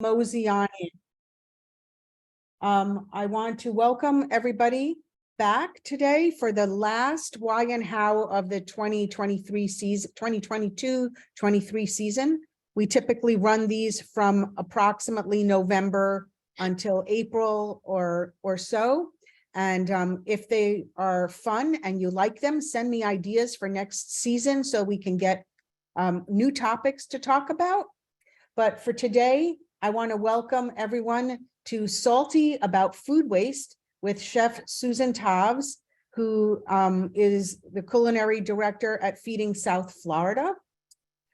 Mosey on in. I want to welcome everybody back today for the last Y&How of the 2023 season, 2022-23 season. We typically run these from approximately November until April or so. And if they are fun and you like them, send me ideas for next season so we can get new topics to talk about. But for today, I want to welcome everyone to Salty About Food Waste with Chef Susan Taves, who is the culinary director at Feeding South Florida.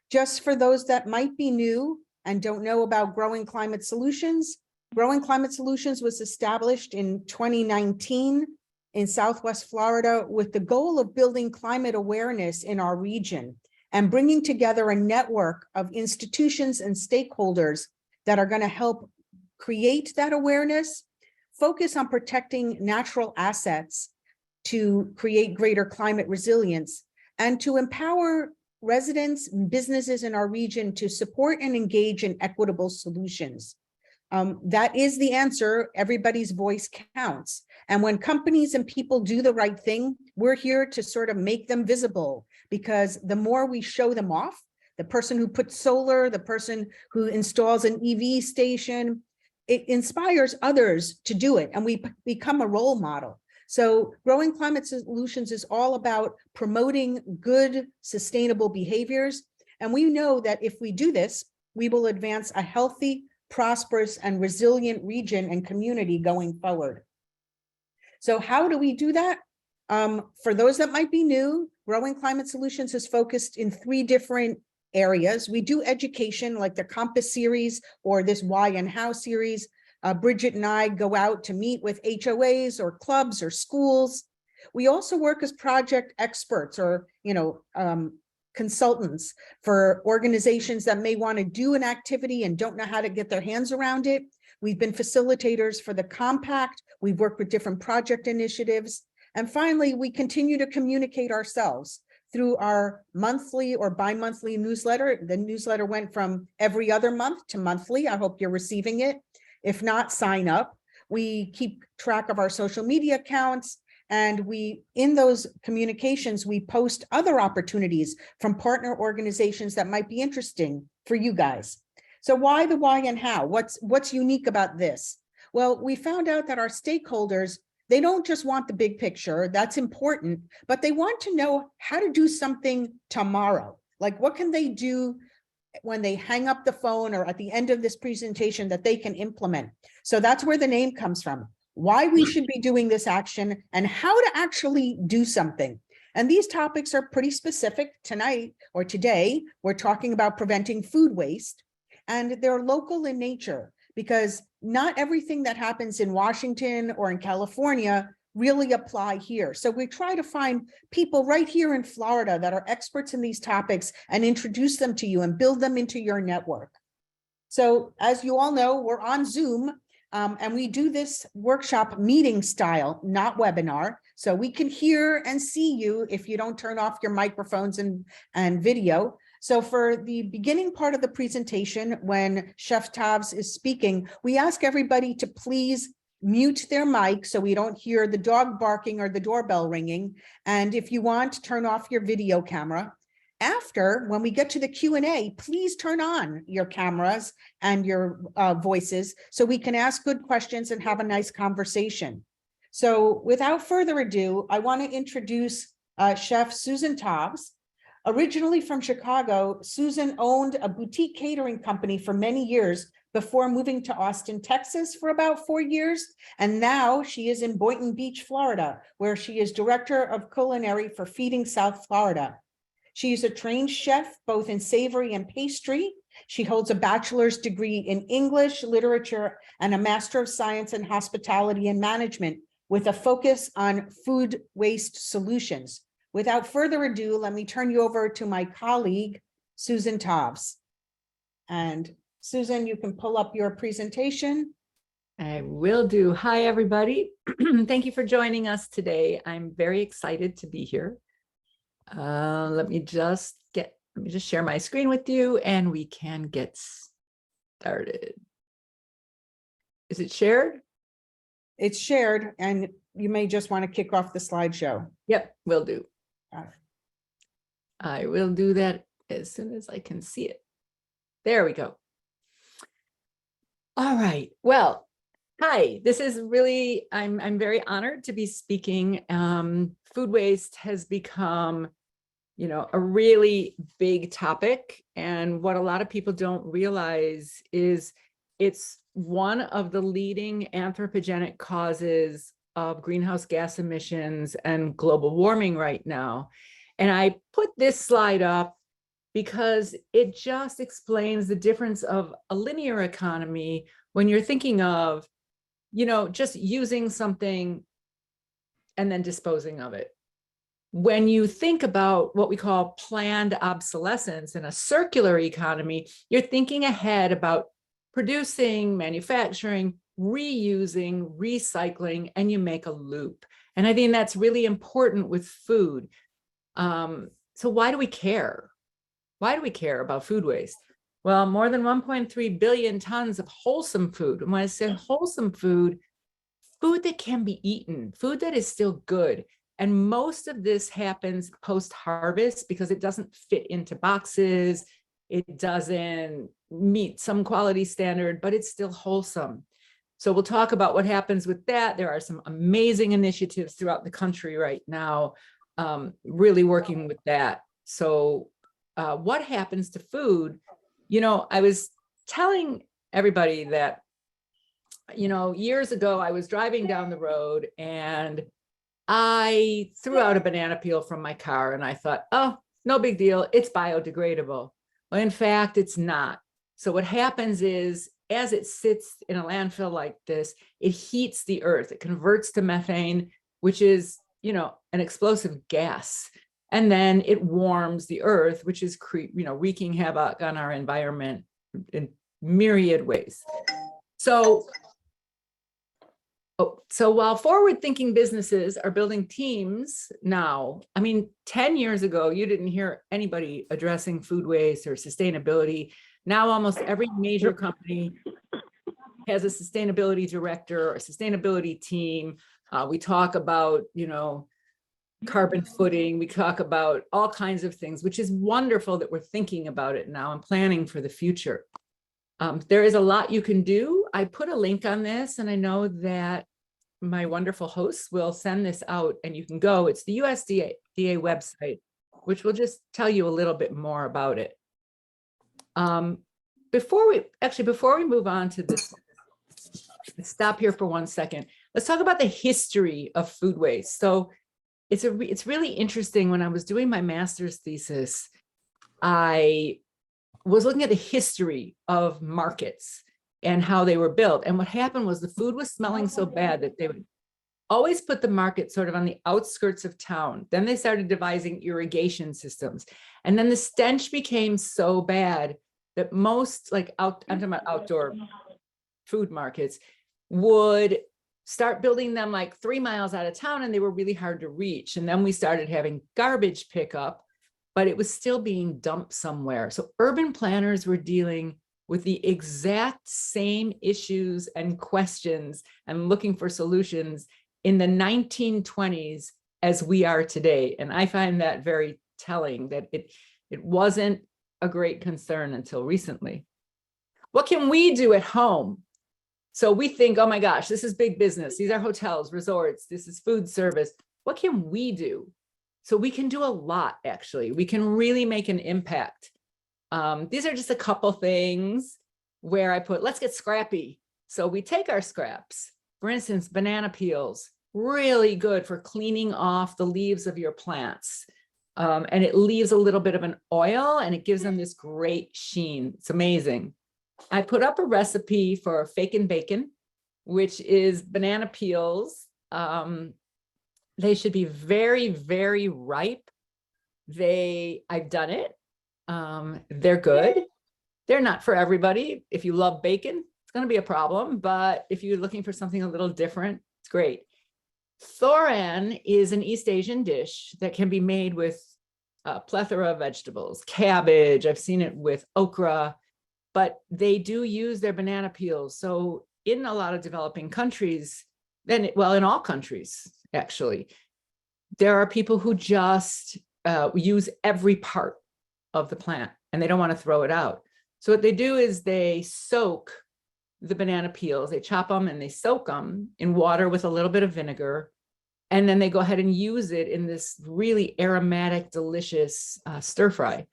Just for those that might be new and don't know about Growing Climate Solutions, Growing Climate Solutions was established in 2019 in Southwest Florida with the goal of building climate awareness in our region and bringing together a network of institutions and stakeholders that are going to help create that awareness, focus on protecting natural assets to create greater climate resilience, and to empower residents and businesses in our region to support and engage in equitable solutions. That is the answer. Everybody's voice counts. And when companies and people do the right thing, we're here to sort of make them visible, because the more we show them off, the person who puts solar, the person who installs an EV station, it inspires others to do it, and we become a role model. So Growing Climate Solutions is all about promoting good, sustainable behaviors. And we know that if we do this, we will advance a healthy, prosperous, and resilient region and community going forward. So how do we do that? For those that might be new, Growing Climate Solutions is focused in 3 different areas. We do education like the Compass series or this Y&How series. Bridget and I go out to meet with HOAs or clubs or schools. We also work as project experts or, consultants for organizations that may want to do an activity and don't know how to get their hands around it. We've been facilitators for the Compact. We've worked with different project initiatives. And finally, we continue to communicate ourselves through our monthly or bi-monthly newsletter. The newsletter went from every other month to monthly. I hope you're receiving it. If not, sign up. We keep track of our social media accounts, and in those communications, we post other opportunities from partner organizations that might be interesting for you guys. So why the Y&How? What's unique about this? Well, we found out that our stakeholders, they don't just want the big picture, that's important, but they want to know how to do something tomorrow. Like, what can they do when they hang up the phone or at the end of this presentation that they can implement? So that's where the name comes from, why we should be doing this action and how to actually do something. And these topics are pretty specific. Tonight or today, we're talking about preventing food waste, and they're local in nature because not everything that happens in Washington or in California really apply here. So we try to find people right here in Florida that are experts in these topics and introduce them to you and build them into your network. So as you all know, we're on Zoom, and we do this workshop meeting style, not webinar. So we can hear and see you if you don't turn off your microphones and video. So for the beginning part of the presentation, when Chef Taves is speaking, we ask everybody to please mute their mic so we don't hear the dog barking or the doorbell ringing. And if you want, turn off your video camera. After, when we get to the Q&A, please turn on your cameras and your voices so we can ask good questions and have a nice conversation. So without further ado, I want to introduce Chef Susan Taves. Originally from Chicago, Susan owned a boutique catering company for many years before moving to Austin, Texas for about 4 years. And now she is in Boynton Beach, Florida, where she is director of culinary for Feeding South Florida. She is a trained chef, both in savory and pastry. She holds a bachelor's degree in English, literature, and a Master of Science in Hospitality and Management with a focus on food waste solutions. Without further ado, let me turn you over to my colleague, Susan Taves. And Susan, you can pull up your presentation. I will do. Hi, everybody. Thank you for joining us today. I'm very excited to be here. Let me just share my screen with you and we can get started. Is it shared? It's shared, and you may just want to kick off the slideshow. Yep, will do. Got it. I will do that as soon as I can see it. There we go. All right. Well, hi, this is really, I'm very honored to be speaking. Food waste has become, a really big topic. And what a lot of people don't realize is it's one of the leading anthropogenic causes of greenhouse gas emissions and global warming right now. And I put this slide up because it just explains the difference of a linear economy when you're thinking of, just using something and then disposing of it. When you think about what we call planned obsolescence in a circular economy, you're thinking ahead about producing, manufacturing, reusing, recycling, and you make a loop. And I think that's really important with food. So why do we care? Why do we care about food waste? Well, more than 1.3 billion tons of wholesome food. And when I say wholesome food, food that can be eaten, food that is still good. And most of this happens post-harvest because it doesn't fit into boxes. It doesn't meet some quality standard, but it's still wholesome. So we'll talk about what happens with that. There are some amazing initiatives throughout the country right now, really working with that. So what happens to food? I was telling everybody that, years ago, I was driving down the road and I threw out a banana peel from my car and I thought, oh, no big deal. It's biodegradable. Well, in fact, it's not. So what happens is, as it sits in a landfill like this, it heats the earth. It converts to methane, which is, an explosive gas. And then it warms the earth, which is, wreaking havoc on our environment in myriad ways. So while forward-thinking businesses are building teams now, 10 years ago, you didn't hear anybody addressing food waste or sustainability. Now, almost every major company has a sustainability director or a sustainability team. We talk about, carbon footing. We talk about all kinds of things, which is wonderful that we're thinking about it now and planning for the future. There is a lot you can do. I put a link on this, and I know that my wonderful hosts will send this out and you can go. It's the USDA website, which will just tell you a little bit more about it. Before we move on to this, let's stop here for 1 second. Let's talk about the history of food waste. So it's really interesting. When I was doing my master's thesis, I was looking at the history of markets and how they were built. And what happened was the food was smelling so bad that they would always put the market sort of on the outskirts of town. Then they started devising irrigation systems. And then the stench became so bad that most, I'm talking about outdoor food markets, would start building them like 3 miles out of town, and they were really hard to reach. And then we started having garbage pickup, but it was still being dumped somewhere. So urban planners were dealing with the exact same issues and questions and looking for solutions in the 1920s as we are today. And I find that very telling, that it wasn't a great concern until recently. What can we do at home? So we think, oh my gosh, this is big business. These are hotels, resorts, this is food service. What can we do? So we can do a lot, actually. We can really make an impact. These are just a couple things where I put, let's get scrappy. So we take our scraps. For instance, banana peels, really good for cleaning off the leaves of your plants. And it leaves a little bit of an oil and it gives them this great sheen. It's amazing. I put up a recipe for fakin' bacon, which is banana peels. They should be very, very ripe. I've done it. They're good. They're not for everybody. If you love bacon, it's going to be a problem. But if you're looking for something a little different, it's great. Thoran is an East Asian dish that can be made with a plethora of vegetables, cabbage. I've seen it with okra, but they do use their banana peels. So in a lot of developing countries, well, in all countries, actually, there are people who just use every part of the plant and they don't want to throw it out. So what they do is they soak the banana peels, they chop them and they soak them in water with a little bit of vinegar. And then they go ahead and use it in this really aromatic, delicious stir fry.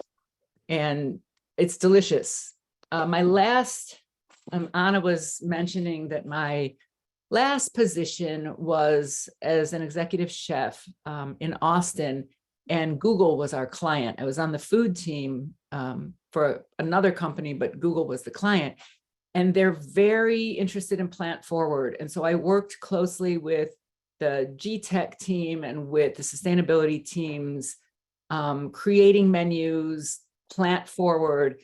And it's delicious. Anna was mentioning that my last position was as an executive chef in Austin, and Google was our client. I was on the food team for another company, but Google was the client. And they're very interested in plant forward. And so I worked closely with the GTech team and with the sustainability teams, creating menus, plant forward.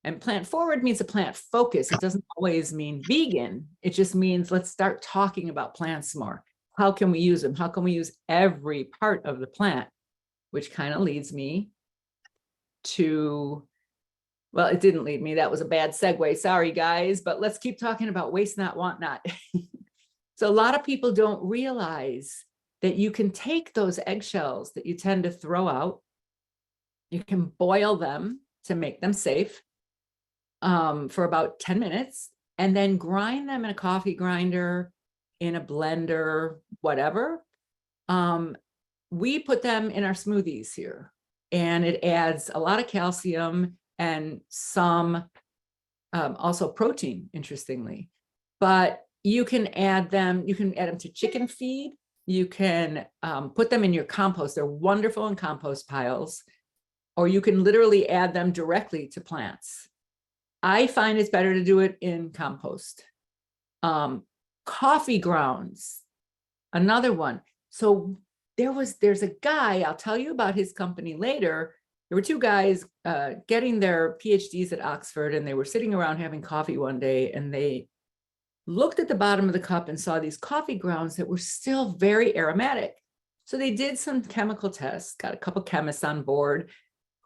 And plant forward means a plant focus. It doesn't always mean vegan. It just means let's start talking about plants more. How can we use them? How can we use every part of the plant? Which kind of leads me to, well, it didn't lead me. That was a bad segue. Sorry, guys, but let's keep talking about waste not, want not. So a lot of people don't realize that you can take those eggshells that you tend to throw out, you can boil them to make them safe for about 10 minutes, and then grind them in a coffee grinder, in a blender, whatever. We put them in our smoothies here, and it adds a lot of calcium and some also protein, interestingly. But you can add them to chicken feed. You can put them in your compost. They're wonderful in compost piles, or you can literally add them directly to plants. I find it's better to do it in compost. Coffee grounds, another one. So there's a guy, I'll tell you about his company later. There were two guys getting their PhDs at Oxford, and they were sitting around having coffee one day, and they looked at the bottom of the cup and saw these coffee grounds that were still very aromatic. So they did some chemical tests, got a couple chemists on board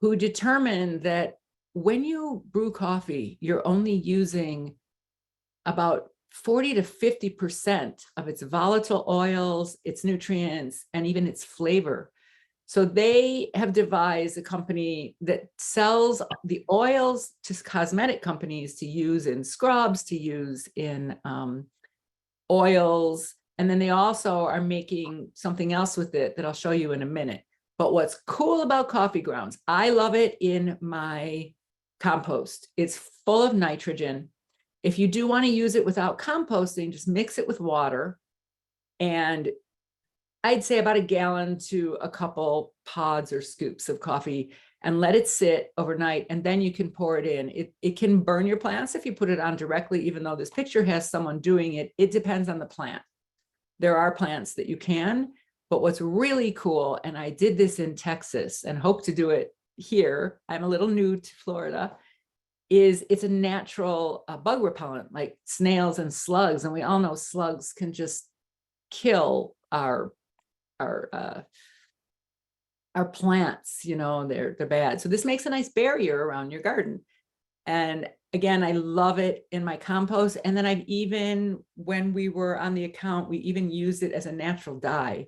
who determined that when you brew coffee, you're only using about 40 to 50% of its volatile oils, its nutrients, and even its flavor. So they have devised a company that sells the oils to cosmetic companies to use in scrubs, to use in oils. And then they also are making something else with it that I'll show you in a minute. But what's cool about coffee grounds, I love it in my compost. It's full of nitrogen. If you do want to use it without composting, just mix it with water, and I'd say about a gallon to a couple pods or scoops of coffee, and let it sit overnight, and then you can pour it in. It can burn your plants if you put it on directly, even though this picture has someone doing it. It depends on the plant. There are plants that you can, but what's really cool, and I did this in Texas and hope to do it here, I'm a little new to Florida, is it's a natural bug repellent, like snails and slugs. And we all know slugs can just kill our plants, you know, they're bad. So this makes a nice barrier around your garden. And again, I love it in my compost. And then I've even, when we were on the account, we even used it as a natural dye,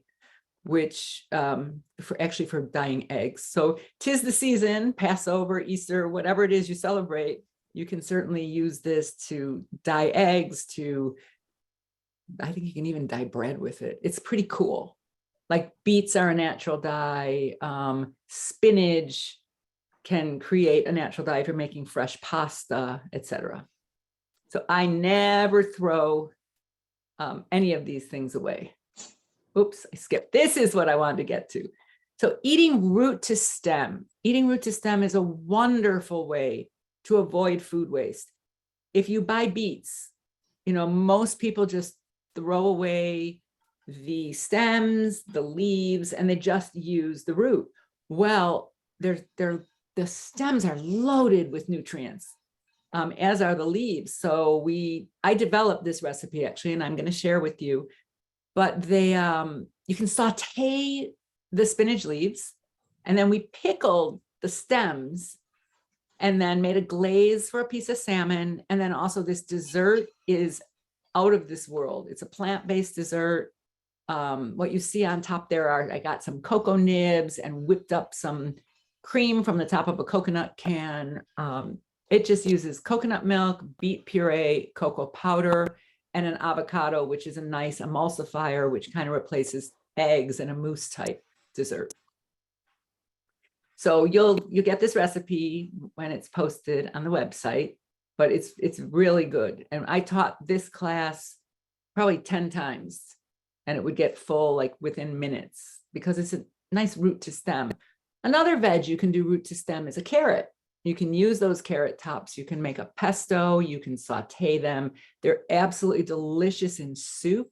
which for dyeing eggs. So 'tis the season, Passover, Easter, whatever it is you celebrate, you can certainly use this to dye eggs, I think you can even dye bread with it. It's pretty cool. Like beets are a natural dye. Spinach can create a natural dye if you're making fresh pasta, etc. So I never throw any of these things away. Oops, I skipped. This is what I wanted to get to. So eating root to stem. Eating root to stem is a wonderful way to avoid food waste. If you buy beets, you know, most people just throw away the stems, the leaves, and they just use the root. Well, the stems are loaded with nutrients, as are the leaves. So I developed this recipe actually, and I'm going to share with you. But you can saute the spinach leaves, and then we pickled the stems and then made a glaze for a piece of salmon. And then also this dessert is out of this world. It's a plant-based dessert. What you see on top there I got some cocoa nibs and whipped up some cream from the top of a coconut can. It just uses coconut milk, beet puree, cocoa powder, and an avocado, which is a nice emulsifier, which kind of replaces eggs in a mousse type dessert. So you'll get this recipe when it's posted on the website, but it's really good. And I taught this class probably 10 times, and it would get full like within minutes because it's a nice root to stem. Another veg you can do root to stem is a carrot. You can use those carrot tops. You can make a pesto. You can saute them. They're absolutely delicious in soup.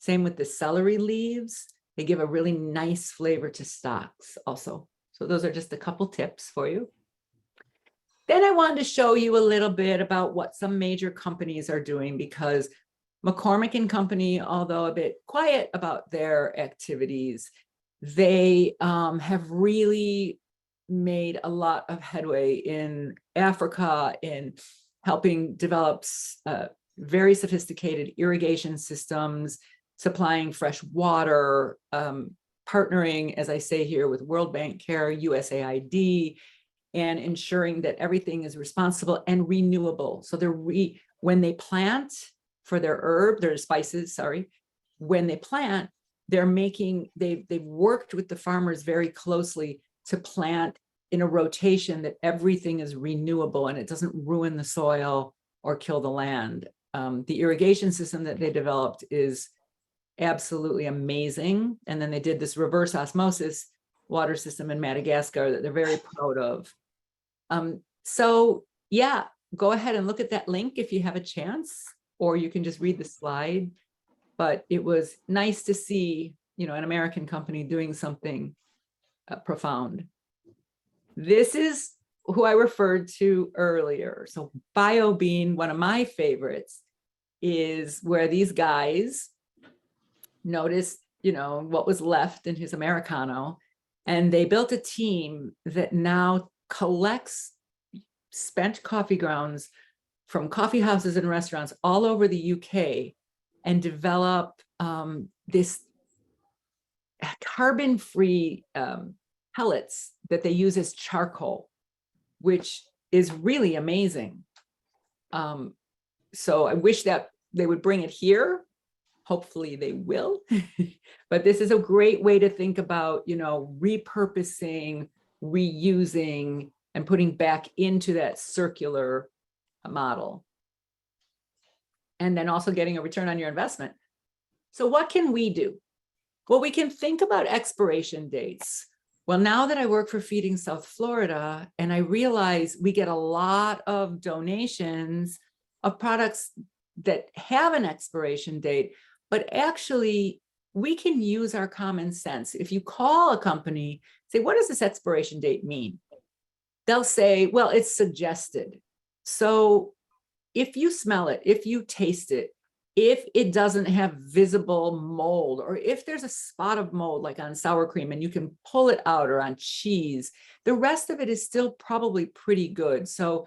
Same with the celery leaves. They give a really nice flavor to stocks also. So those are just a couple tips for you. Then I wanted to show you a little bit about what some major companies are doing, because McCormick and Company, although a bit quiet about their activities, they have really made a lot of headway in Africa in helping develop very sophisticated irrigation systems, supplying fresh water, partnering, as I say here, with World Bank Care, USAID, and ensuring that everything is responsible and renewable. So when they plant for their spices, when they plant, they've worked with the farmers very closely to plant in a rotation that everything is renewable and it doesn't ruin the soil or kill the land. The irrigation system that they developed is absolutely amazing. And then they did this reverse osmosis water system in Madagascar that they're very proud of. So yeah, go ahead and look at that link if you have a chance, or you can just read the slide. But it was nice to see, an American company doing something profound. This is who I referred to earlier. So BioBean, one of my favorites, is where these guys noticed, what was left in his Americano, and they built a team that now collects spent coffee grounds from coffee houses and restaurants all over the UK and develop this carbon-free pellets that they use as charcoal, which is really amazing. So I wish that they would bring it here. Hopefully they will. But this is a great way to think about, repurposing, reusing, and putting back into that circular model. And then also getting a return on your investment. So what can we do? Well, we can think about expiration dates. Well, now that I work for Feeding South Florida, and I realize we get a lot of donations of products that have an expiration date, but actually we can use our common sense. If you call a company, say, what does this expiration date mean? They'll say, well, it's suggested. So if you smell it, if you taste it, if it doesn't have visible mold, or if there's a spot of mold like on sour cream and you can pull it out, or on cheese, the rest of it is still probably pretty good. So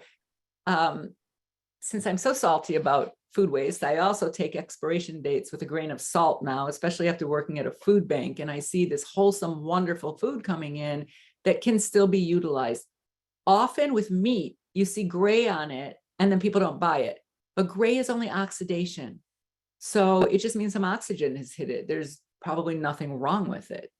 since I'm so salty about food waste, I also take expiration dates with a grain of salt now, especially after working at a food bank. And I see this wholesome, wonderful food coming in that can still be utilized. Often with meat, you see gray on it and then people don't buy it. But gray is only oxidation. So it just means some oxygen has hit it. There's probably nothing wrong with it.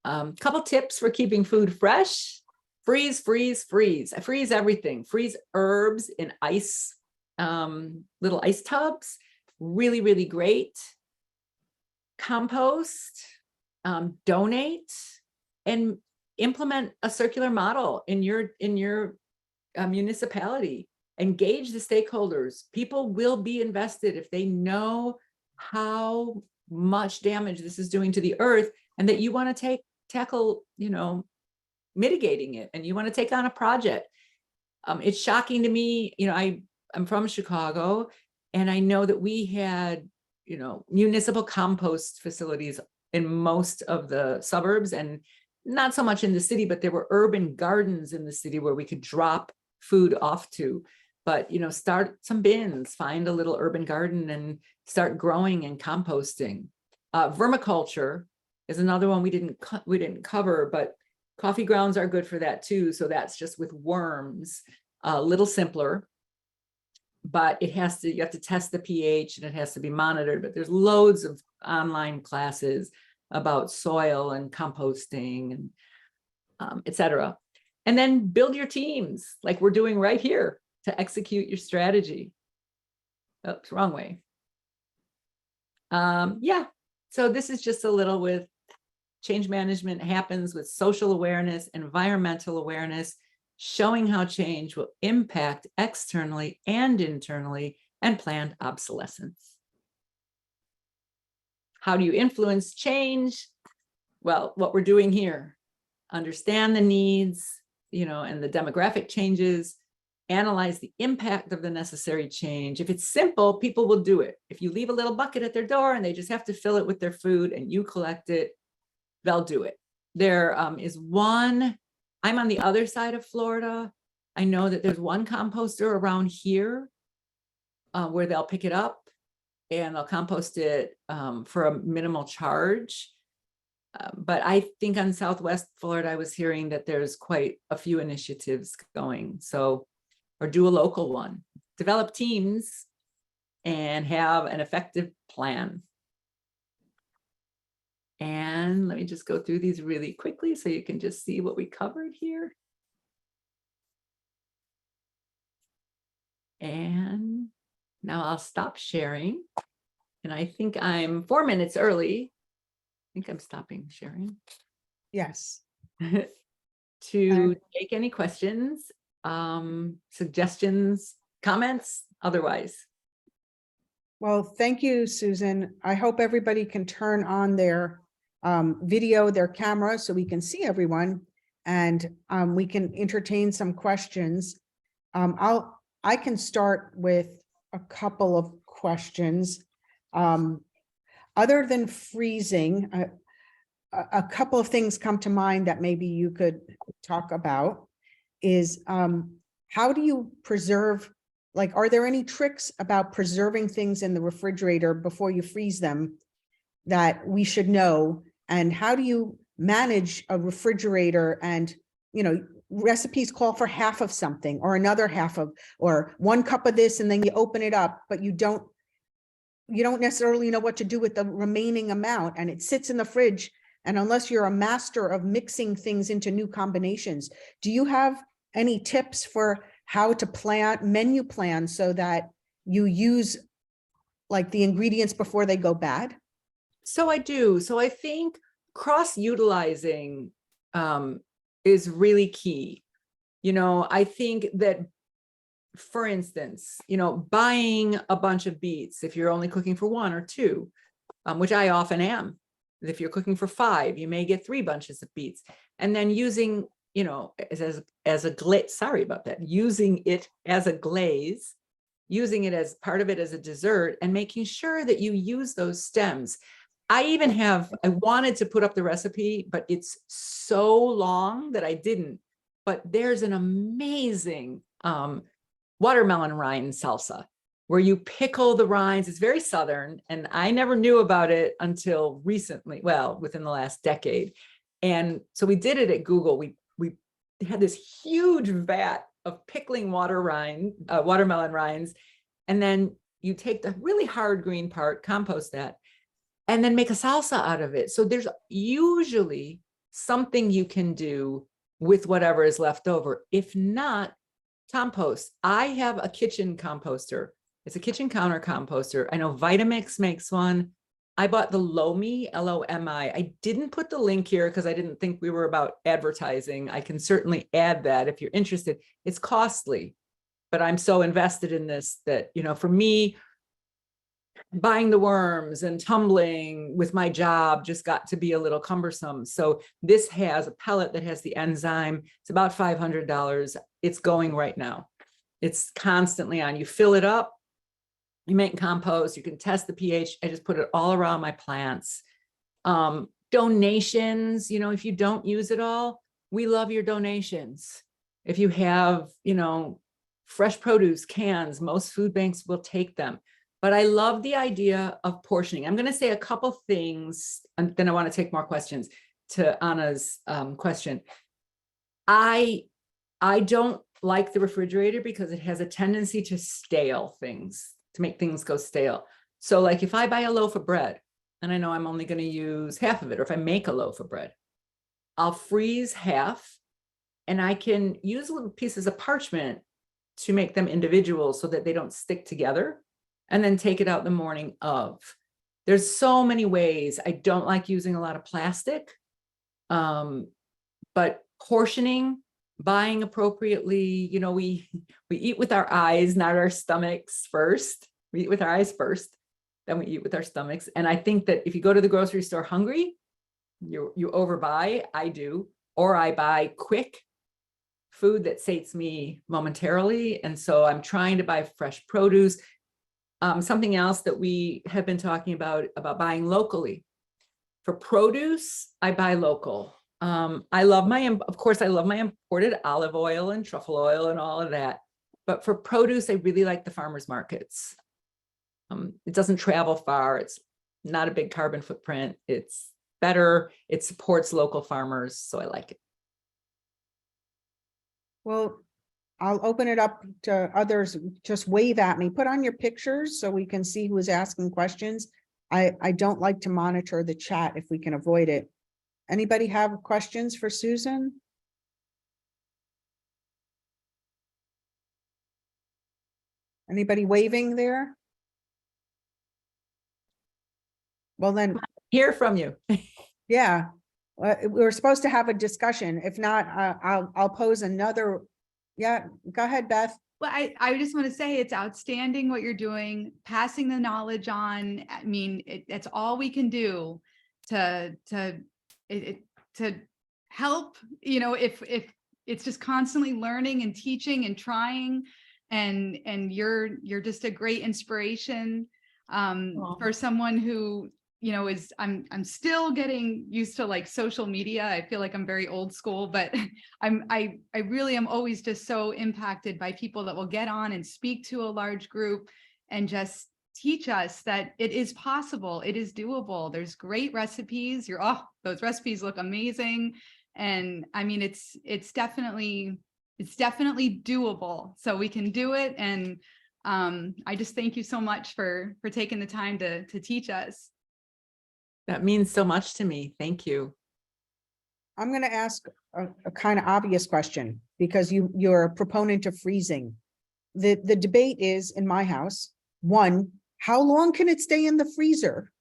Couple tips for keeping food fresh: freeze, freeze, freeze. I freeze everything. Freeze herbs in ice, little ice tubs. Really, really great. Compost, donate, and implement a circular model in your municipality. Engage the stakeholders. People will be invested if they know how much damage this is doing to the earth, and that you want to tackle, mitigating it, and you want to take on a project. It's shocking to me, I'm from Chicago, and I know that we had, municipal compost facilities in most of the suburbs, and not so much in the city, but there were urban gardens in the city where we could drop food off to. but, start some bins, find a little urban garden and start growing and composting. Vermiculture is another one we didn't cover, but coffee grounds are good for that too. So that's just with worms, a little simpler, but you have to test the pH and it has to be monitored. But there's loads of online classes about soil and composting and etc. And then build your teams like we're doing right here to execute your strategy. Oops, wrong way. Yeah, so this is just a little with change management happens with social awareness, environmental awareness, showing how change will impact externally and internally, and planned obsolescence. How do you influence change? Well, what we're doing here, understand the needs, and the demographic changes, analyze the impact of the necessary change. If it's simple, people will do it. If you leave a little bucket at their door and they just have to fill it with their food and you collect it, they'll do it. There is one, I'm on the other side of Florida. I know that there's one composter around here where they'll pick it up and they'll compost it for a minimal charge. But I think on Southwest Florida, I was hearing that there's quite a few initiatives going. So, or do a local one, develop teams and have an effective plan. And let me just go through these really quickly so you can just see what we covered here. And now I'll stop sharing. And I think I'm 4 minutes early. I think I'm stopping sharing. Yes. To take any questions, suggestions, comments, otherwise. Well, thank you, Susan. I hope everybody can turn on their video, their camera, so we can see everyone and we can entertain some questions. I can start with a couple of questions. Other than freezing, a couple of things come to mind that maybe you could talk about is how do you preserve, like, are there any tricks about preserving things in the refrigerator before you freeze them that we should know? And how do you manage a refrigerator and, recipes call for half of something or another half of, or 1 cup of this, and then you open it up, but you don't necessarily know what to do with the remaining amount, and it sits in the fridge. And unless you're a master of mixing things into new combinations, do you have any tips for how to menu plan so that you use like the ingredients before they go bad? So I do. So I think cross-utilizing is really key. I think that, for instance, buying a bunch of beets, if you're only cooking for 1 or 2, which I often am. If you're cooking for 5, you may get 3 bunches of beets, and then using, as a glaze, sorry about that, using it as a glaze, using it as part of it as a dessert, and making sure that you use those stems. I wanted to put up the recipe, but it's so long that I didn't, but there's an amazing watermelon rind salsa where you pickle the rinds. It's very Southern, and I never knew about it until recently, well, within the last decade. And so we did it at Google. We had this huge vat of pickling watermelon rinds, and then you take the really hard green part, compost that, and then make a salsa out of it. So there's usually something you can do with whatever is left over. If not, compost. I have a kitchen composter. It's a kitchen counter composter. I know Vitamix makes one. I bought the Lomi, L-O-M-I. I didn't put the link here because I didn't think we were about advertising. I can certainly add that if you're interested. It's costly, but I'm so invested in this that, for me, buying the worms and tumbling with my job just got to be a little cumbersome. So this has a pellet that has the enzyme. It's about $500. It's going right now. It's constantly on. You fill it up, you make compost, you can test the pH. I just put it all around my plants. Donations, if you don't use it all, we love your donations. If you have, fresh produce, cans, most food banks will take them. But I love the idea of portioning. I'm going to say a couple things, and then I want to take more questions to Anna's question. I don't like the refrigerator because it has a tendency to stale things, to make things go stale. So like if I buy a loaf of bread and I know I'm only going to use half of it, or if I make a loaf of bread, I'll freeze half and I can use little pieces of parchment to make them individual so that they don't stick together, and then take it out the morning of. There's so many ways. I don't like using a lot of plastic, but portioning, buying appropriately, you know, we eat with our eyes, not our stomachs first. We eat with our eyes first, then we eat with our stomachs. And I think that if you go to the grocery store hungry, you overbuy. I do, or I buy quick food that sates me momentarily. And so I'm trying to buy fresh produce. Something else that we have been talking about buying locally. For produce, I buy local. I love of course, I love my imported olive oil and truffle oil and all of that. But for produce, I really like the farmers markets. It doesn't travel far. It's not a big carbon footprint. It's better. It supports local farmers. So I like it. Well, I'll open it up to others. Just wave at me, put on your pictures so we can see who is asking questions. I don't like to monitor the chat if we can avoid it. Anybody have questions for Susan? Anybody waving there? Well, then, Hear from you. yeah, we're supposed to have a discussion. If not, I'll pose another. Yeah, go ahead, Beth. Well, I just want to say it's outstanding what you're doing, passing the knowledge on. I mean, it's all we can do to help, you know, if it's just constantly learning and teaching and trying, and you're just a great inspiration for someone who, you know, I'm still getting used to like social media. I feel like I'm very old school, but I really am always just so impacted by people that will get on and speak to a large group and just teach us that it is possible, it is doable. There's great recipes. Those recipes look amazing. And I mean, it's definitely doable. So we can do it. And I just thank you so much for taking the time to teach us. That means so much to me. Thank you. I'm going to ask a kind of obvious question because you're a proponent of freezing. The debate is in my house, one, how long can it stay in the freezer?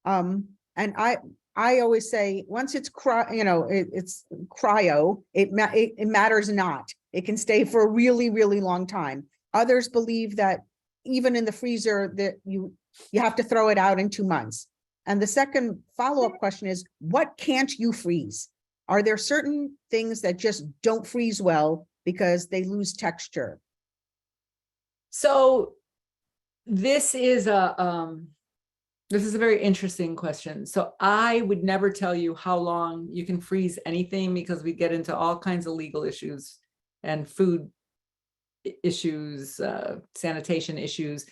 And I always say once it's it's cryo, it matters not. It can stay for a really, really long time. Others believe that even in the freezer that you have to throw it out in 2 months. And the second follow-up question is, what can't you freeze? Are there certain things that just don't freeze well because they lose texture? So this is a very interesting question. So I would never tell you how long you can freeze anything because we get into all kinds of legal issues and food issues, sanitation issues.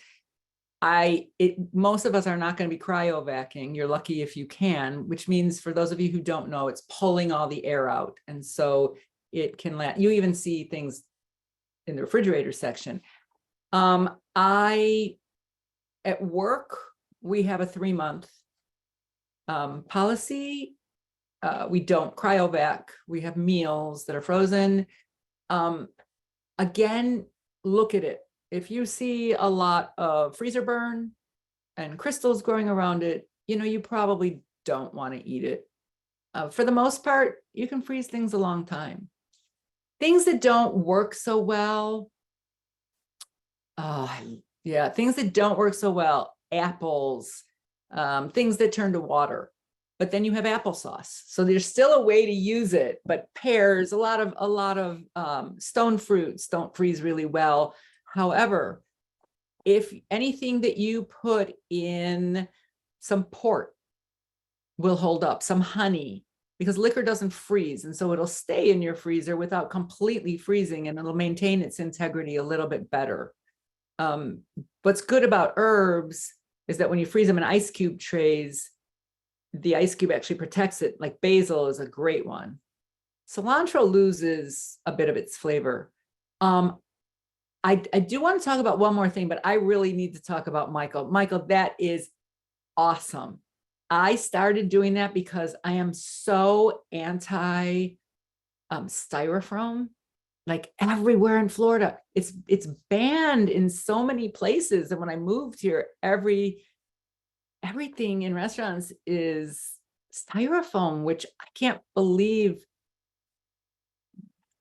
Most of us are not going to be cryovacuuming. You're lucky if you can, which means for those of you who don't know, it's pulling all the air out. And so it can you even see things in the refrigerator section. At work, we have a 3-month policy. We don't cryovac. We have meals that are frozen. Again, look at it. If you see a lot of freezer burn and crystals growing around it, you know, you probably don't want to eat it. For the most part, you can freeze things a long time. Things that don't work so well. Things that don't work so well, apples, things that turn to water. But then you have applesauce. So there's still a way to use it, but pears, a lot of stone fruits don't freeze really well. However, if anything that you put in some port will hold up, some honey, because liquor doesn't freeze. And so it'll stay in your freezer without completely freezing, and it'll maintain its integrity a little bit better. What's good about herbs is that when you freeze them in ice cube trays, the ice cube actually protects it. Like basil is a great one. Cilantro loses a bit of its flavor. I do want to talk about one more thing, but I really need to talk about Michael. Michael, that is awesome. I started doing that because I am so anti styrofoam. Like everywhere in Florida, it's banned in so many places. And when I moved here, everything in restaurants is styrofoam, which I can't believe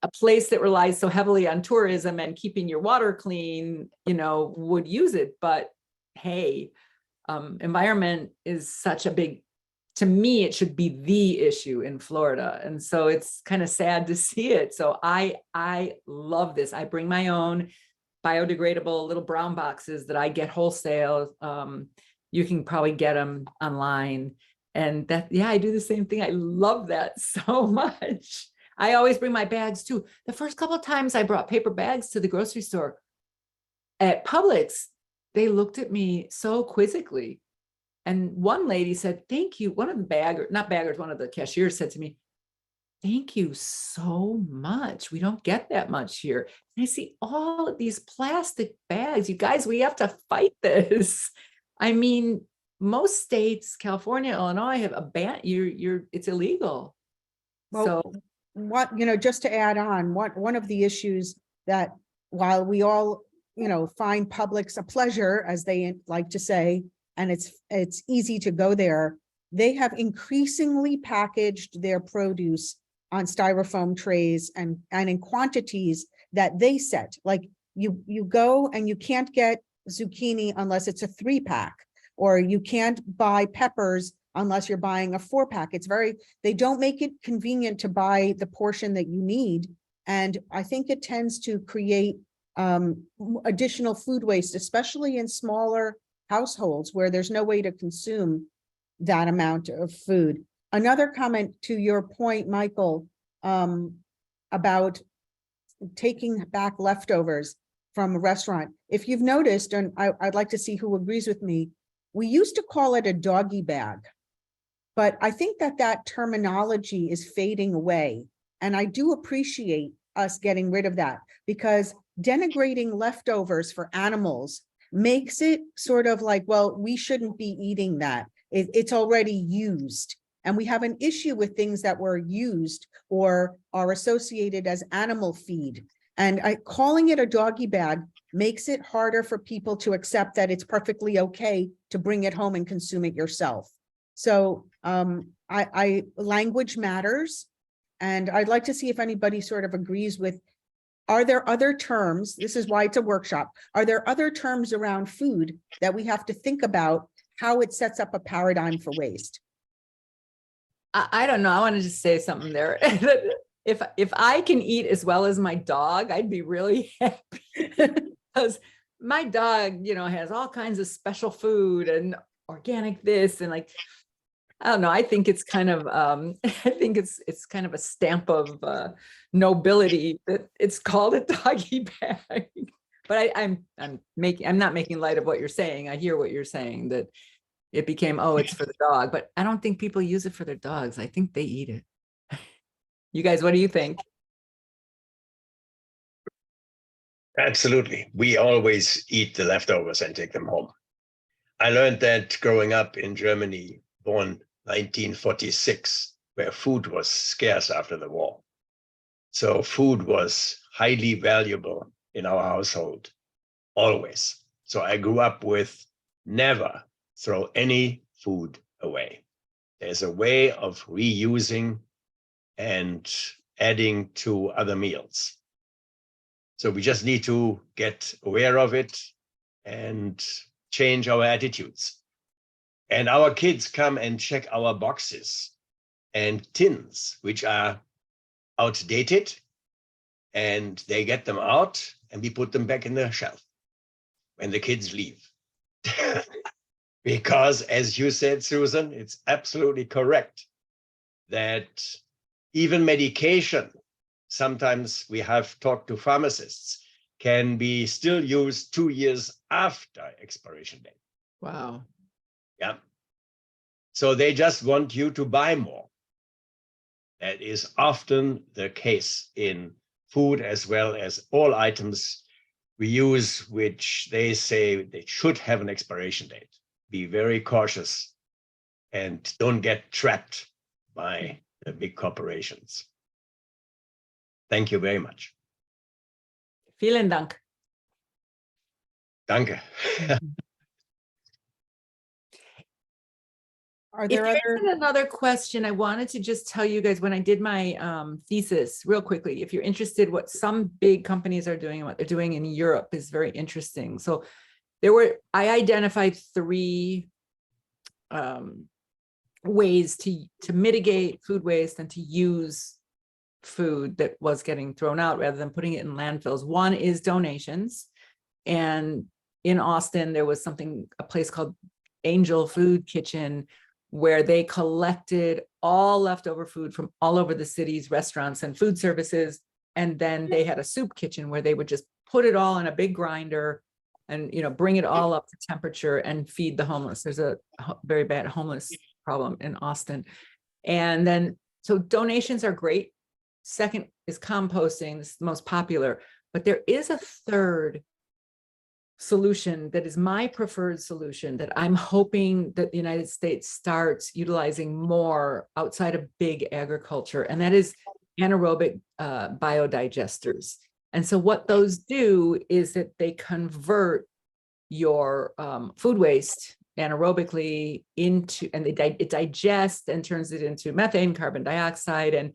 a place that relies so heavily on tourism and keeping your water clean, would use it. But hey, environment is such a big, to me, it should be the issue in Florida. And so it's kind of sad to see it. So I love this. I bring my own biodegradable little brown boxes that I get wholesale. You can probably get them online. And that, yeah, I do the same thing. I love that so much. I always bring my bags too. The first couple of times I brought paper bags to the grocery store at Publix, they looked at me so quizzically. And one lady said, thank you. One of the cashiers said to me, thank you so much. We don't get that much here. And I see all of these plastic bags. You guys, we have to fight this. I mean, most states, California, Illinois, have a ban. It's illegal. Well, just to add on, one of the issues that while we all, find Publix a pleasure, as they like to say, and it's easy to go there, they have increasingly packaged their produce on styrofoam trays and in quantities that they set. Like you go and you can't get zucchini unless it's a 3-pack, or you can't buy peppers unless you're buying a 4-pack. They don't make it convenient to buy the portion that you need. And I think it tends to create additional food waste, especially in smaller households where there's no way to consume that amount of food. Another comment to your point, Michael, about taking back leftovers from a restaurant. If you've noticed, and I'd like to see who agrees with me, we used to call it a doggy bag. But I think that terminology is fading away. And I do appreciate us getting rid of that, because denigrating leftovers for animals makes it sort of like, well, we shouldn't be eating that. It's already used. And we have an issue with things that were used or are associated as animal feed. And calling it a doggy bag makes it harder for people to accept that it's perfectly okay to bring it home and consume it yourself. So language matters. And I'd like to see if anybody sort of agrees with, are there other terms? This is why it's a workshop. Are there other terms around food that we have to think about how it sets up a paradigm for waste? I don't know. I want to just say something there. If I can eat as well as my dog, I'd be really happy. Because my dog, has all kinds of special food and organic this and like, I don't know. I think it's kind of it's kind of a stamp of nobility that it's called a doggy bag. But I'm not making light of what you're saying. I hear what you're saying, that it became, oh, it's for the dog, but I don't think people use it for their dogs. I think they eat it. You guys, what do you think? Absolutely. We always eat the leftovers and take them home. I learned that growing up in Germany, born 1946, where food was scarce after the war. So food was highly valuable in our household, always. So I grew up with never throw any food away. There's a way of reusing and adding to other meals. So we just need to get aware of it and change our attitudes. And our kids come and check our boxes and tins, which are outdated, and they get them out and we put them back in the shelf when the kids leave. Because as you said, Susan, it's absolutely correct. that even medication, sometimes we have talked to pharmacists, can be still used 2 years after expiration date. Wow. Yeah. So they just want you to buy more. That is often the case in food as well as all items we use, which they say they should have an expiration date. Be very cautious and don't get trapped by the big corporations. Thank you very much. Vielen Dank. Danke. Are If there there other? isn't another question, I wanted to just tell you guys, when I did my thesis, real quickly, if you're interested, what some big companies are doing and what they're doing in Europe is very interesting. So I identified 3 ways to mitigate food waste and to use food that was getting thrown out rather than putting it in landfills. One is donations. And in Austin, there was a place called Angel Food Kitchen, where they collected all leftover food from all over the city's restaurants and food services. And then they had a soup kitchen where they would just put it all in a big grinder and, bring it all up to temperature and feed the homeless. There's a very bad homeless problem in Austin. And then, so donations are great. Second is composting. This is the most popular, but there is a third solution that is my preferred solution that I'm hoping that the United States starts utilizing more outside of big agriculture, and that is anaerobic biodigesters. And so what those do is that they convert your food waste anaerobically into, and it digests and turns it into methane, carbon dioxide, and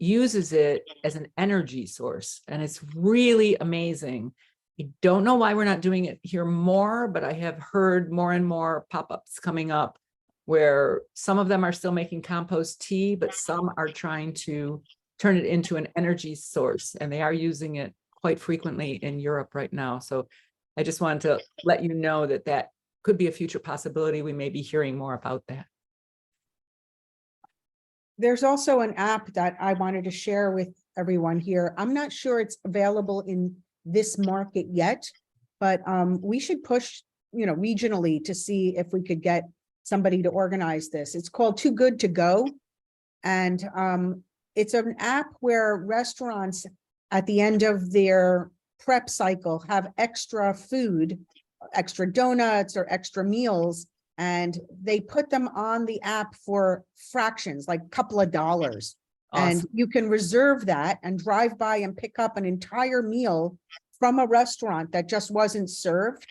uses it as an energy source. And it's really amazing. I don't know why we're not doing it here more, but I have heard more and more pop-ups coming up where some of them are still making compost tea, but some are trying to turn it into an energy source, and they are using it quite frequently in Europe right now. So I just wanted to let you know that that could be a future possibility. We may be hearing more about that. There's also an app that I wanted to share with everyone here. I'm not sure it's available in this market yet, but we should push, regionally to see if we could get somebody to organize this. It's called Too Good to Go. And it's an app where restaurants at the end of their prep cycle have extra food, extra donuts or extra meals, and they put them on the app for fractions, like a couple of dollars. And Awesome. you can reserve that and drive by and pick up an entire meal from a restaurant that just wasn't served,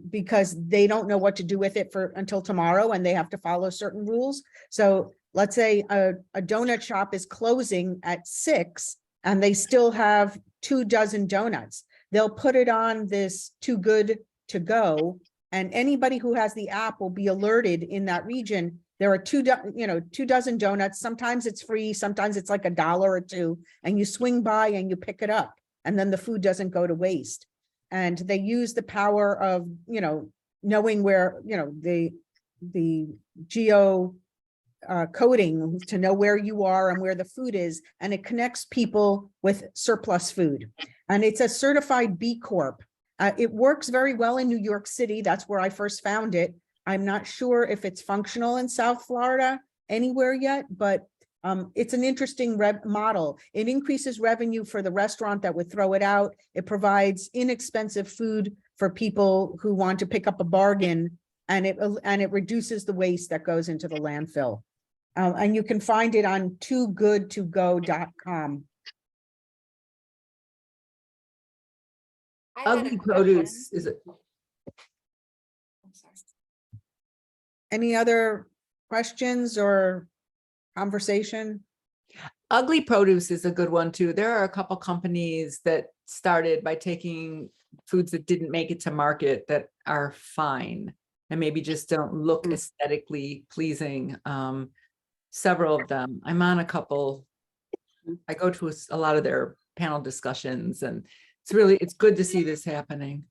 because they don't know what to do with it until tomorrow, and they have to follow certain rules. So let's say a donut shop is closing at 6 and they still have 24 donuts. They'll put it on this Too Good to Go, and anybody who has the app will be alerted in that region. There are 24 donuts. Sometimes it's free, sometimes it's like $1 or $2, and you swing by and you pick it up, and then the food doesn't go to waste. And they use the power of, knowing where, the geo coding to know where you are and where the food is, and it connects people with surplus food. And it's a certified B Corp. It works very well in New York City. That's where I first found it. I'm not sure if it's functional in South Florida anywhere yet, but it's an interesting model. It increases revenue for the restaurant that would throw it out. It provides inexpensive food for people who want to pick up a bargain, and it reduces the waste that goes into the landfill. And you can find it on toogoodtogo.com. Ugly produce is it? Any other questions or conversation? Ugly produce is a good one too. There are a couple companies that started by taking foods that didn't make it to market that are fine and maybe just don't look aesthetically pleasing. Several of them. I'm on a couple. I go to a lot of their panel discussions, and it's good to see this happening.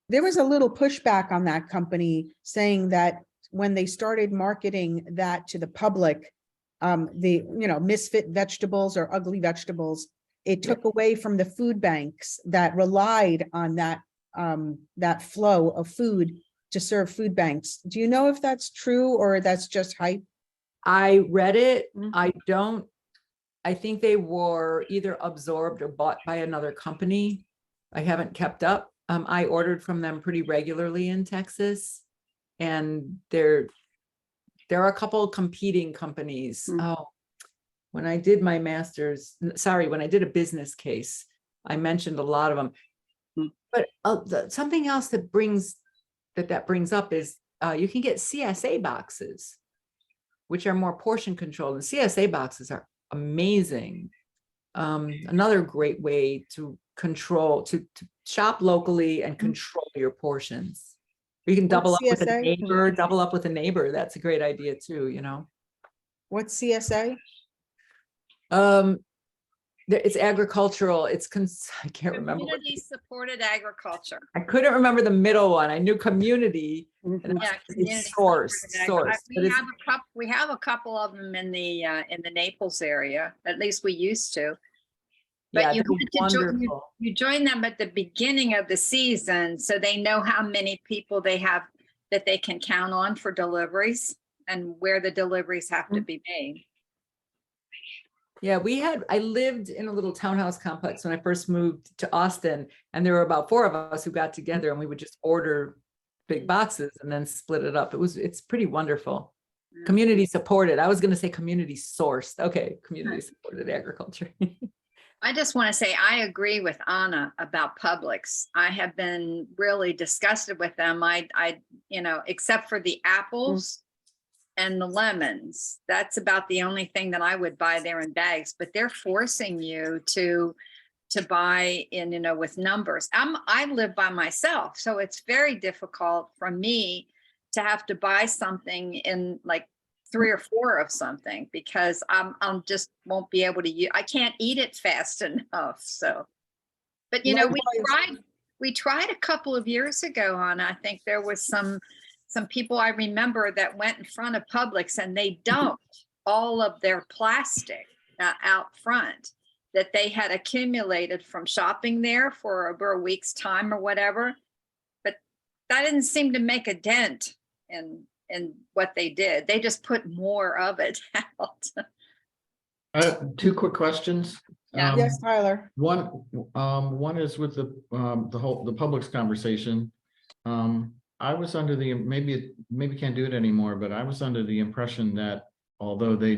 There was a little pushback on that company saying that when they started marketing that to the public, the, misfit vegetables or ugly vegetables. It took away from the food banks that relied on that flow of food to serve food banks. Do you know if that's true or that's just hype? I read it. Mhm. I think they were either absorbed or bought by another company. I haven't kept up. I ordered from them pretty regularly in Texas. And there are a couple competing companies. Oh, when I did my master's, when I did a business case, I mentioned a lot of them. But something else that brings up is you can get CSA boxes, which are more portion controlled. And CSA boxes are amazing. Another great way to control, to shop locally and control your portions. You can double up What's with a CSA? neighbor, double up with a neighbor. That's a great idea too, What's CSA? It's agricultural. I can't remember. Community supported agriculture. I couldn't remember the middle one. I knew community. And Yeah, it's community source. supported ag- But it's- We have a couple of them in the Naples area. At least we used to. But yeah, you they're had to wonderful. you join them at the beginning of the season, so they know how many people they have that they can count on for deliveries and where the deliveries have to be made. Yeah, I lived in a little townhouse complex when I first moved to Austin, and there were about 4 of us who got together and we would just order big boxes and then split it up. It's pretty wonderful. Community supported. I was going to say community sourced. Okay, community supported agriculture. I just want to say, I agree with Anna about Publix. I have been really disgusted with them. Except for the apples and the lemons, that's about the only thing that I would buy there in bags, but they're forcing you to buy in, with numbers. I live by myself, so it's very difficult for me to have to buy something in like 3 or 4 of something, because I'm just won't be able to I can't eat it fast enough. So, but we tried a couple of years ago on, I think there was some people I remember that went in front of Publix and they dumped all of their plastic out front that they had accumulated from shopping there for over a week's time or whatever. But that didn't seem to make a dent in what they did. They just put more of it out. 2 quick questions. Yeah. Yes, Tyler. One is with the Publix conversation. I was under the, maybe can't do it anymore, but I was under the impression that although they're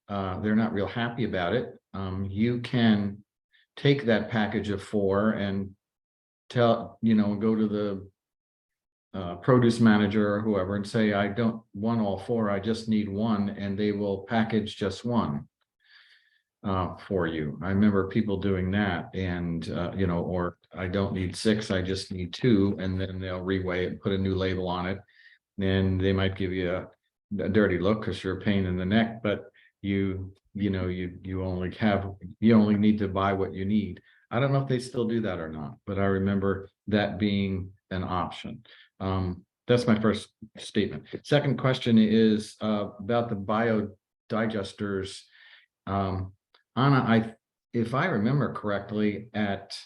not real happy about it, you can take that package of 4 and go to the produce manager or whoever and say, I don't want all 4, I just need 1, and they will package just 1 for you. I remember people doing that, and or I don't need 6, I just need 2, and then they'll reweigh it and put a new label on it. And they might give you a dirty look because you're a pain in the neck, but you only need to buy what you need. I don't know if they still do that or not, but I remember that being an option. That's my first statement. Second question is about the biodigesters. Anna, if I remember correctly, at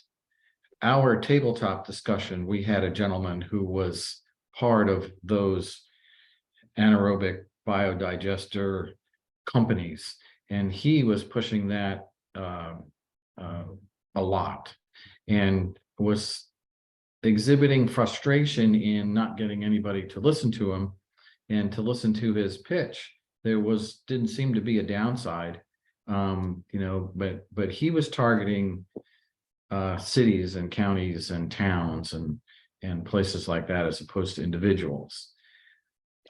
our tabletop discussion, we had a gentleman who was part of those anaerobic biodigester companies, and he was pushing that a lot and was exhibiting frustration in not getting anybody to listen to him and to listen to his pitch. Didn't seem to be a downside, but he was targeting cities and counties and towns and places like that, as opposed to individuals.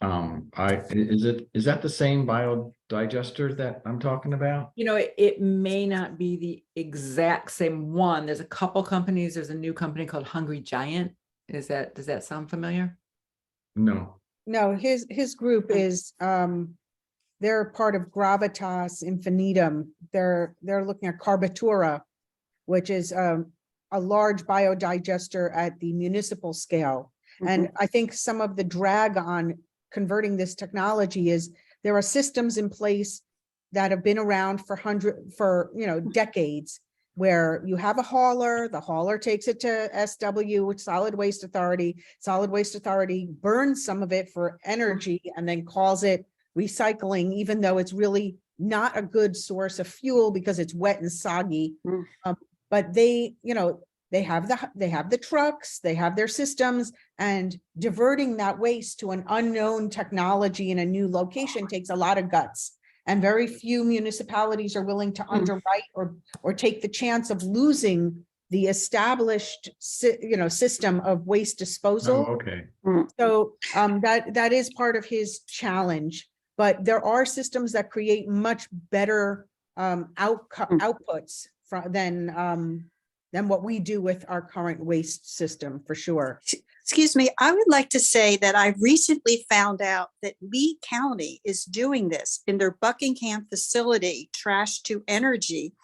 Is that the same biodigester that I'm talking about? It may not be the exact same one. There's a couple companies. There's a new company called Hungry Giant. Does that sound familiar? No. No, his group is, they're part of Gravitas Infinitum. They're looking at Carbatura, which is a large biodigester at the municipal scale. And I think some of the drag on converting this technology is there are systems in place that have been around for decades, where you have a hauler, the hauler takes it to SW, which Solid Waste Authority burns some of it for energy and then calls it recycling, even though it's really not a good source of fuel because it's wet and soggy. But they have the trucks, they have their systems, and diverting that waste to an unknown technology in a new location takes a lot of guts. And very few municipalities are willing to underwrite or take the chance of losing the established system of waste disposal. Oh, okay. So that is part of his challenge. But there are systems that create much better outputs than what we do with our current waste system, for sure. Excuse me, I would like to say that I recently found out that Lee County is doing this in their Buckingham facility, Trash to Energy.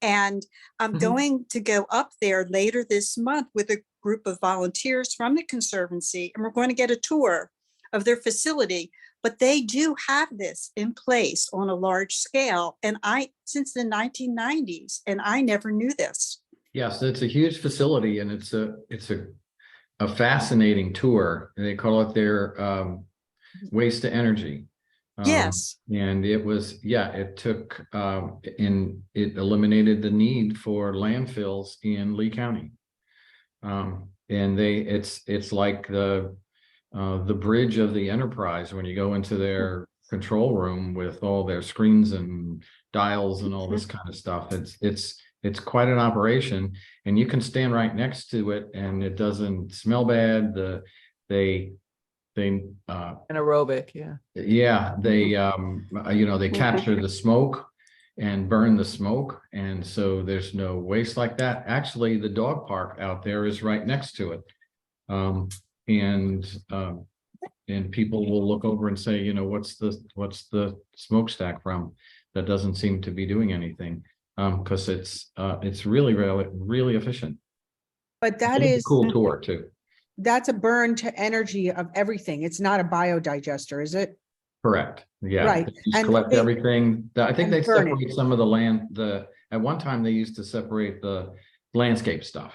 And I'm going to go up there later this month with a group of volunteers from the Conservancy, and we're going to get a tour of their facility. But they do have this in place on a large scale, and since the 1990s, and I never knew this. Yes, it's a huge facility, and it's a fascinating tour. They call it their waste to energy. Yes. And it was, it took it eliminated the need for landfills in Lee County. And it's like the bridge of the enterprise when you go into their control room with all their screens and dials and all this kind of stuff. It's quite an operation, and you can stand right next to it and it doesn't smell bad. They Anaerobic, yeah. They capture the smoke and burn the smoke, and so there's no waste like that. Actually, the dog park out there is right next to it. And people will look over and say, what's the smokestack from? That doesn't seem to be doing anything. Because it's really, really, really efficient. But that It's a is cool tour too. That's a burn to energy of everything. It's not a biodigester, is it? Correct. Yeah. Right. They just And collect everything. I think and they burn it. separate some of the land. At one time they used to separate the landscape stuff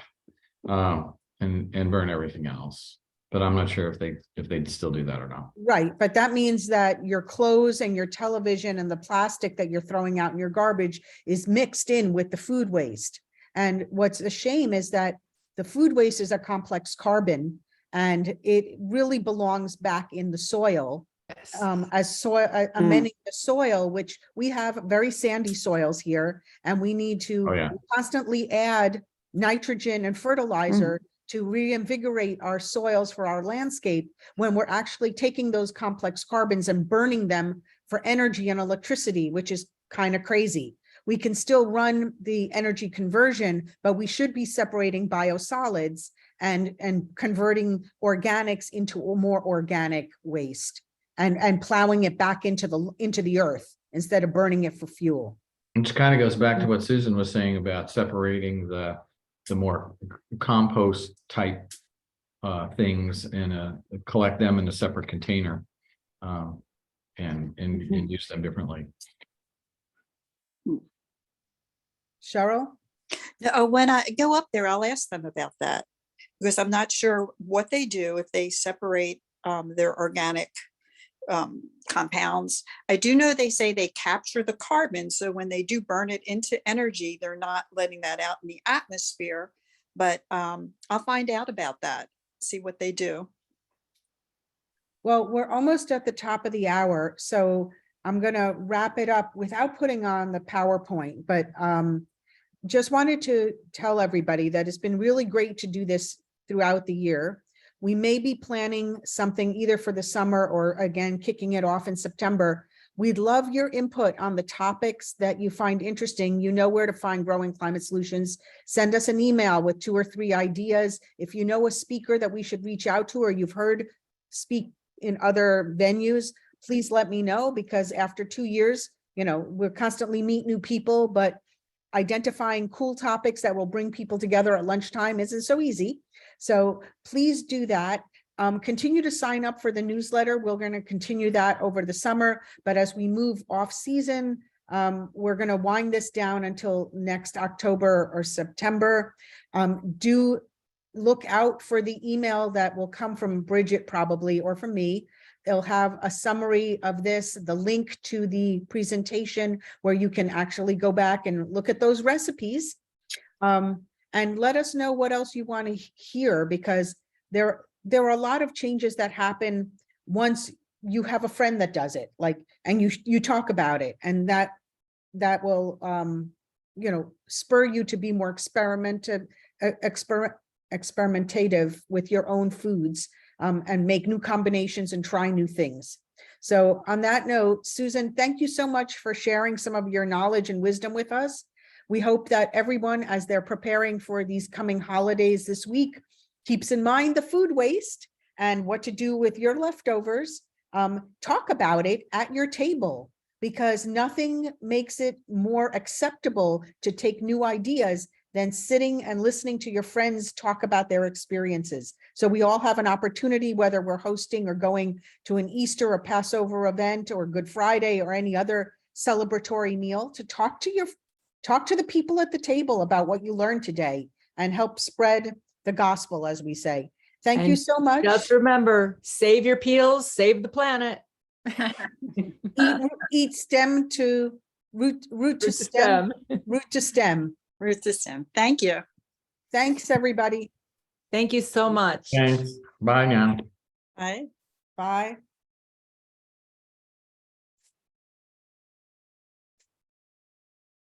and burn everything else. But I'm not sure if they'd still do that or not. Right, but that means that your clothes and your television and the plastic that you're throwing out in your garbage is mixed in with the food waste. And what's a shame is that the food waste is a complex carbon, and it really belongs back in the soil. Yes. As soil, amending the soil, which we have very sandy soils here, and we need to constantly add nitrogen and fertilizer to reinvigorate our soils for our landscape, when we're actually taking those complex carbons and burning them for energy and electricity, which is kind of crazy. We can still run the energy conversion, but we should be separating biosolids and converting organics into a more organic waste and plowing it back into the earth instead of burning it for fuel. Which kind of goes back to what Susan was saying about separating the more compost type things and collect them in a separate container and use them differently. Cheryl? When I go up there, I'll ask them about that, because I'm not sure what they do if they separate their organic compounds. I do know they say they capture the carbon, so when they do burn it into energy, they're not letting that out in the atmosphere. But I'll find out about that, see what they do. Well, we're almost at the top of the hour, so I'm going to wrap it up without putting on the PowerPoint, but just wanted to tell everybody that it's been really great to do this throughout the year. We may be planning something either for the summer or again, kicking it off in September. We'd love your input on the topics that you find interesting. You know where to find Growing Climate Solutions. Send us an email with 2 or 3 ideas. If you know a speaker that we should reach out to, or you've heard speak in other venues, please let me know, because after 2 years, we're constantly meet new people, but identifying cool topics that will bring people together at lunchtime isn't so easy. So please do that. Continue to sign up for the newsletter. We're going to continue that over the summer, but as we move off season, we're going to wind this down until next October or September. Do look out for the email that will come from Bridget probably, or from me. It'll have a summary of this, the link to the presentation where you can actually go back and look at those recipes. And let us know what else you want to hear, because there are a lot of changes that happen once you have a friend that does it, like, and you talk about it, and that will, you know, spur you to be more experimentative with your own foods, and make new combinations and try new things. So on that note, Susan, thank you so much for sharing some of your knowledge and wisdom with us. We hope that everyone, as they're preparing for these coming holidays this week, keeps in mind the food waste and what to do with your leftovers. Talk about it at your table, because nothing makes it more acceptable to take new ideas than sitting and listening to your friends talk about their experiences. So we all have an opportunity, whether we're hosting or going to an Easter or Passover event or Good Friday or any other celebratory meal, to talk to the people at the table about what you learned today and help spread the gospel, as we say. Thank you And so much. Just remember, save your peels, save the planet. Eat stem to root to stem, root to stem. Ruth to Sim. Thank you. Thanks, everybody. Thank you so much. Thanks. Bye now. Bye. Bye.